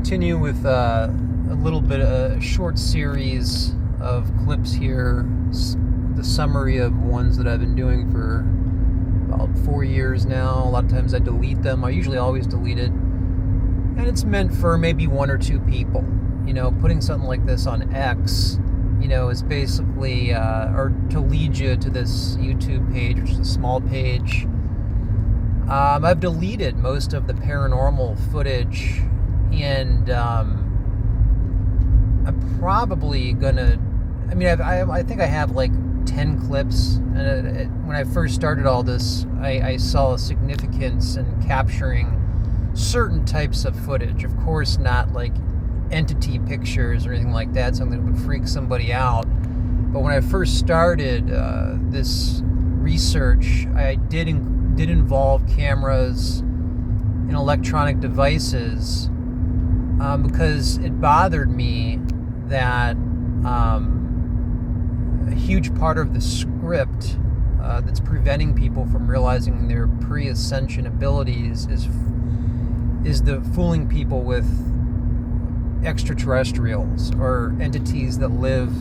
continue with a little bit of a short series of clips here. The summary of ones that I've been doing for about 4 years now. A lot of times I delete them. I usually always delete it. And it's meant for maybe one or two people. You know, putting something like this on X, you know, is basically, or to lead you to this YouTube page, which is a small page. I've deleted most of the paranormal footage, and I'm probably gonna. I mean, I think I have like 10 clips, and when I first started all this, I saw a significance in capturing certain types of footage. Of course, not like entity pictures or anything like that, something that would freak somebody out. But when I first started this research, I did involve cameras and electronic devices because it bothered me that a huge part of the script that's preventing people from realizing their pre-ascension abilities is the fooling people with extraterrestrials or entities that live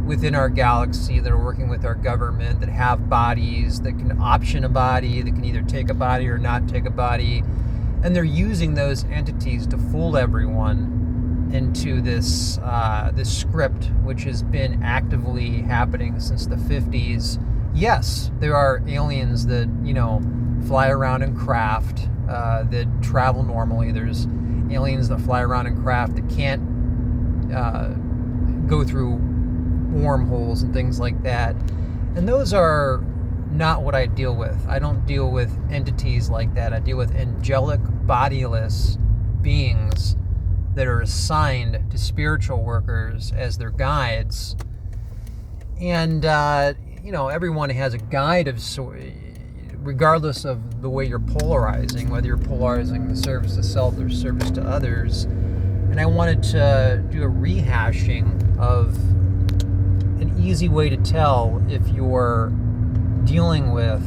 within our galaxy, that are working with our government, that have bodies, that can option a body, that can either take a body or not take a body. And they're using those entities to fool everyone into this script, which has been actively happening since the 50s. Yes, there are aliens that, you know, fly around in craft, that travel normally. There's aliens that fly around in craft that can't go through wormholes and things like that. And those are not what I deal with. I don't deal with entities like that. I deal with angelic, bodiless beings that are assigned to spiritual workers as their guides. And, you know, everyone has a guide of sort, regardless of the way you're polarizing, whether you're polarizing the service to self or service to others. And I wanted to do a rehashing of an easy way to tell if you're dealing with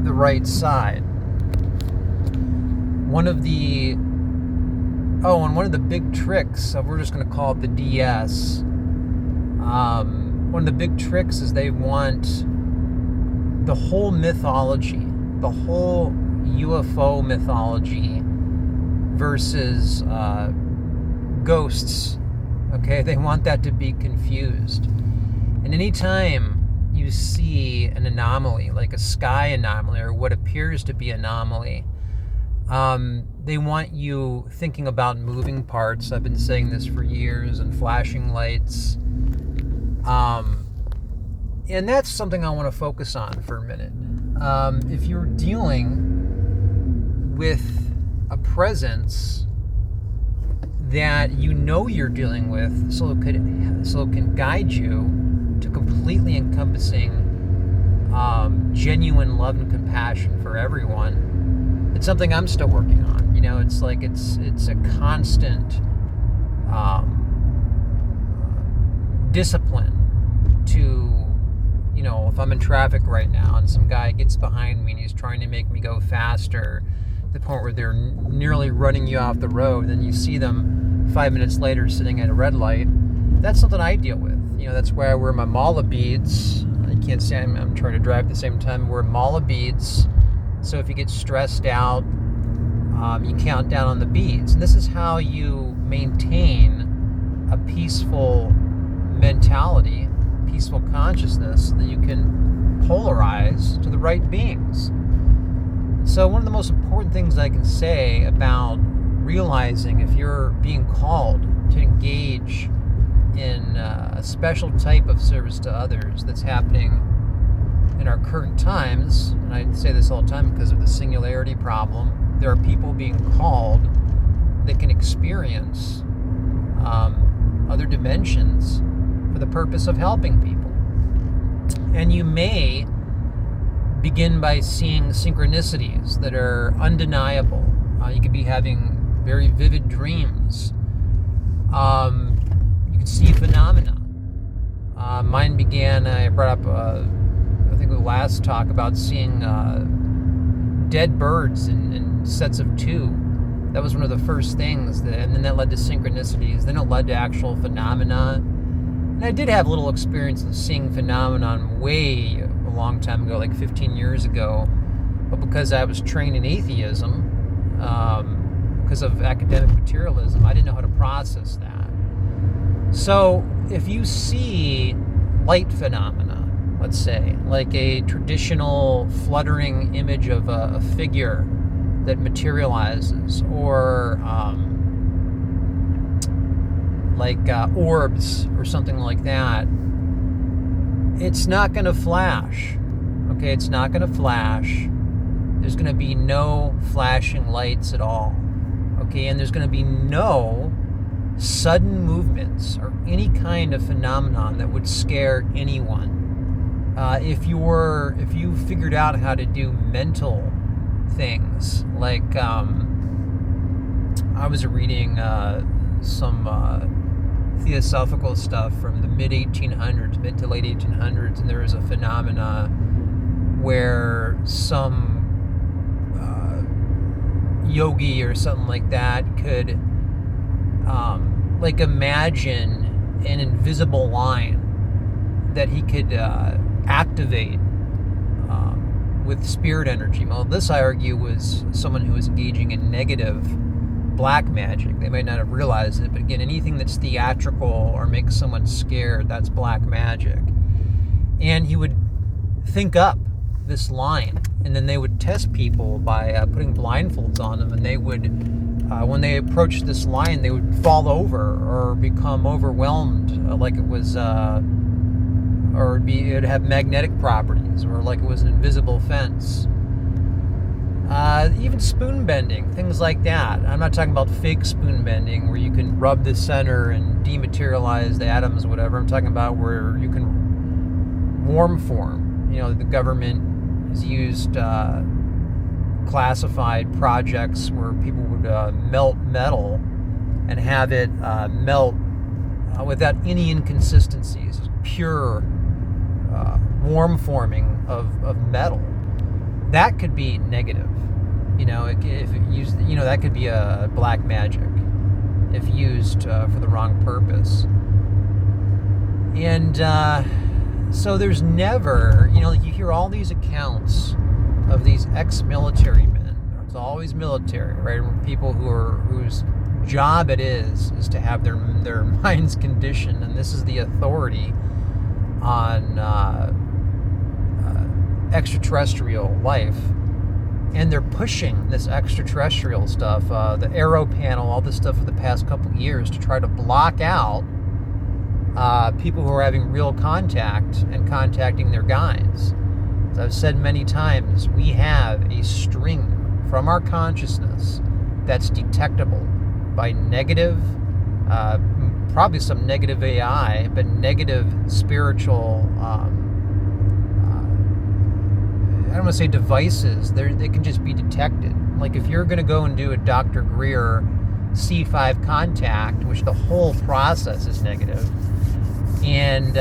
the right side. One of the big tricks, we're just going to call it the DS. One of the big tricks is they want the whole mythology, the whole UFO mythology versus ghosts. Okay, they want that to be confused. And anytime you see an anomaly, like a sky anomaly or what appears to be an anomaly, they want you thinking about moving parts. I've been saying this for years, and flashing lights. And that's something I want to focus on for a minute. If you're dealing with a presence that you know you're dealing with, so it can guide you to completely encompassing genuine love and compassion for everyone. It's something I'm still working on. You know, it's like it's a constant discipline to, you know, if I'm in traffic right now and some guy gets behind me and he's trying to make me go faster, to the point where they're nearly running you off the road, then you see them 5 minutes later sitting at a red light. That's something I deal with. You know, that's why I wear my mala beads. You can't see I'm trying to drive at the same time. I wear mala beads. So if you get stressed out, you count down on the beads. And this is how you maintain a peaceful mentality, peaceful consciousness, so that you can polarize to the right beings. So one of the most important things I can say about realizing if you're being called to engage in a special type of service to others that's happening in our current times, and I say this all the time because of the singularity problem, there are people being called that can experience other dimensions for the purpose of helping people. And you may begin by seeing synchronicities that are undeniable. You could be having very vivid dreams. You could see phenomena. Mine began, I brought up, I think the last talk about seeing dead birds in sets of two That was one of the first things, and then that led to synchronicities. Then it led to actual phenomena. And I did have a little experience of seeing phenomenon way a long time ago, like 15 years ago. But because I was trained in atheism, because of academic materialism, I didn't know how to process that. So if you see light phenomena, let's say, like a traditional fluttering image of a figure that materializes, or orbs or something like that, it's not going to flash. Okay, it's not going to flash. There's going to be no flashing lights at all. Okay, and there's going to be no sudden movements or any kind of phenomenon that would scare anyone. If you figured out how to do mental things, like I was reading some theosophical stuff from the mid to late 1800s, and there was a phenomena where some yogi or something like that could imagine an invisible line that he could activate with spirit energy. Well, this, I argue, was someone who was engaging in negative black magic. They might not have realized it, but again, anything that's theatrical or makes someone scared, that's black magic. And he would think up this line, and then they would test people by putting blindfolds on them, and they would, when they approached this line, they would fall over or become overwhelmed, like it was, it'd have magnetic properties, or like it was an invisible fence. Even spoon bending, things like that. I'm not talking about fake spoon bending where you can rub the center and dematerialize the atoms, whatever. I'm talking about where you can warm form. You know, the government has used classified projects where people would melt metal and have it melt without any inconsistencies, pure warm forming of metal. That could be negative. You know, if it used, that could be a black magic if used for the wrong purpose. And so there's never, you hear all these accounts of these ex-military men. It's always military, right? People whose job it is to have their minds conditioned, and this is the authority on extraterrestrial life, and they're pushing this extraterrestrial stuff, the Arrow panel, all this stuff for the past couple years to try to block out people who are having real contact and contacting their guides. As I've said many times, we have a stream from our consciousness that's detectable by negative, probably some negative AI, but negative spiritual, I don't want to say devices. They can just be detected. Like if you're going to go and do a Dr. Greer C5 contact, which the whole process is negative, and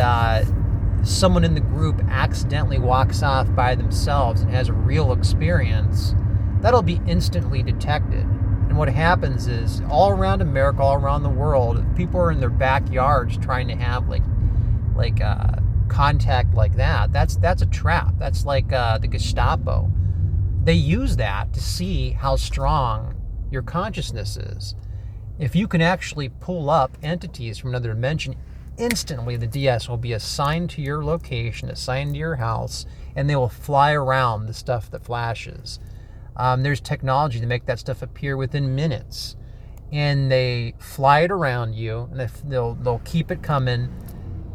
someone in the group accidentally walks off by themselves and has a real experience, that'll be instantly detected. And what happens is, all around America, all around the world, if people are in their backyards trying to have like contact like that, that's a trap. That's like the Gestapo. They use that to see how strong your consciousness is. If you can actually pull up entities from another dimension, instantly the DS will be assigned to your location, assigned to your house, and they will fly around the stuff that flashes. There's technology to make that stuff appear within minutes, and they fly it around you, and they'll keep it coming,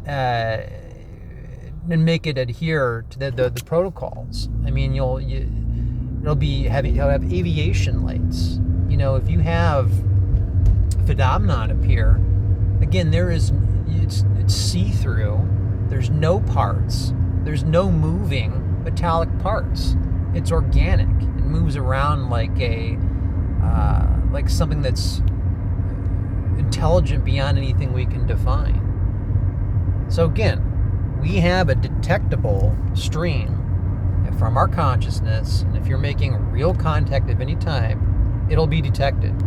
and make it adhere to the protocols. I mean, you'll have aviation lights. If you have phenomenon appear, again, it's see-through. There's no parts. There's no moving metallic parts. It's organic. It moves around like like something that's intelligent beyond anything we can define. So again, we have a detectable stream from our consciousness, and if you're making real contact of any time, it'll be detected.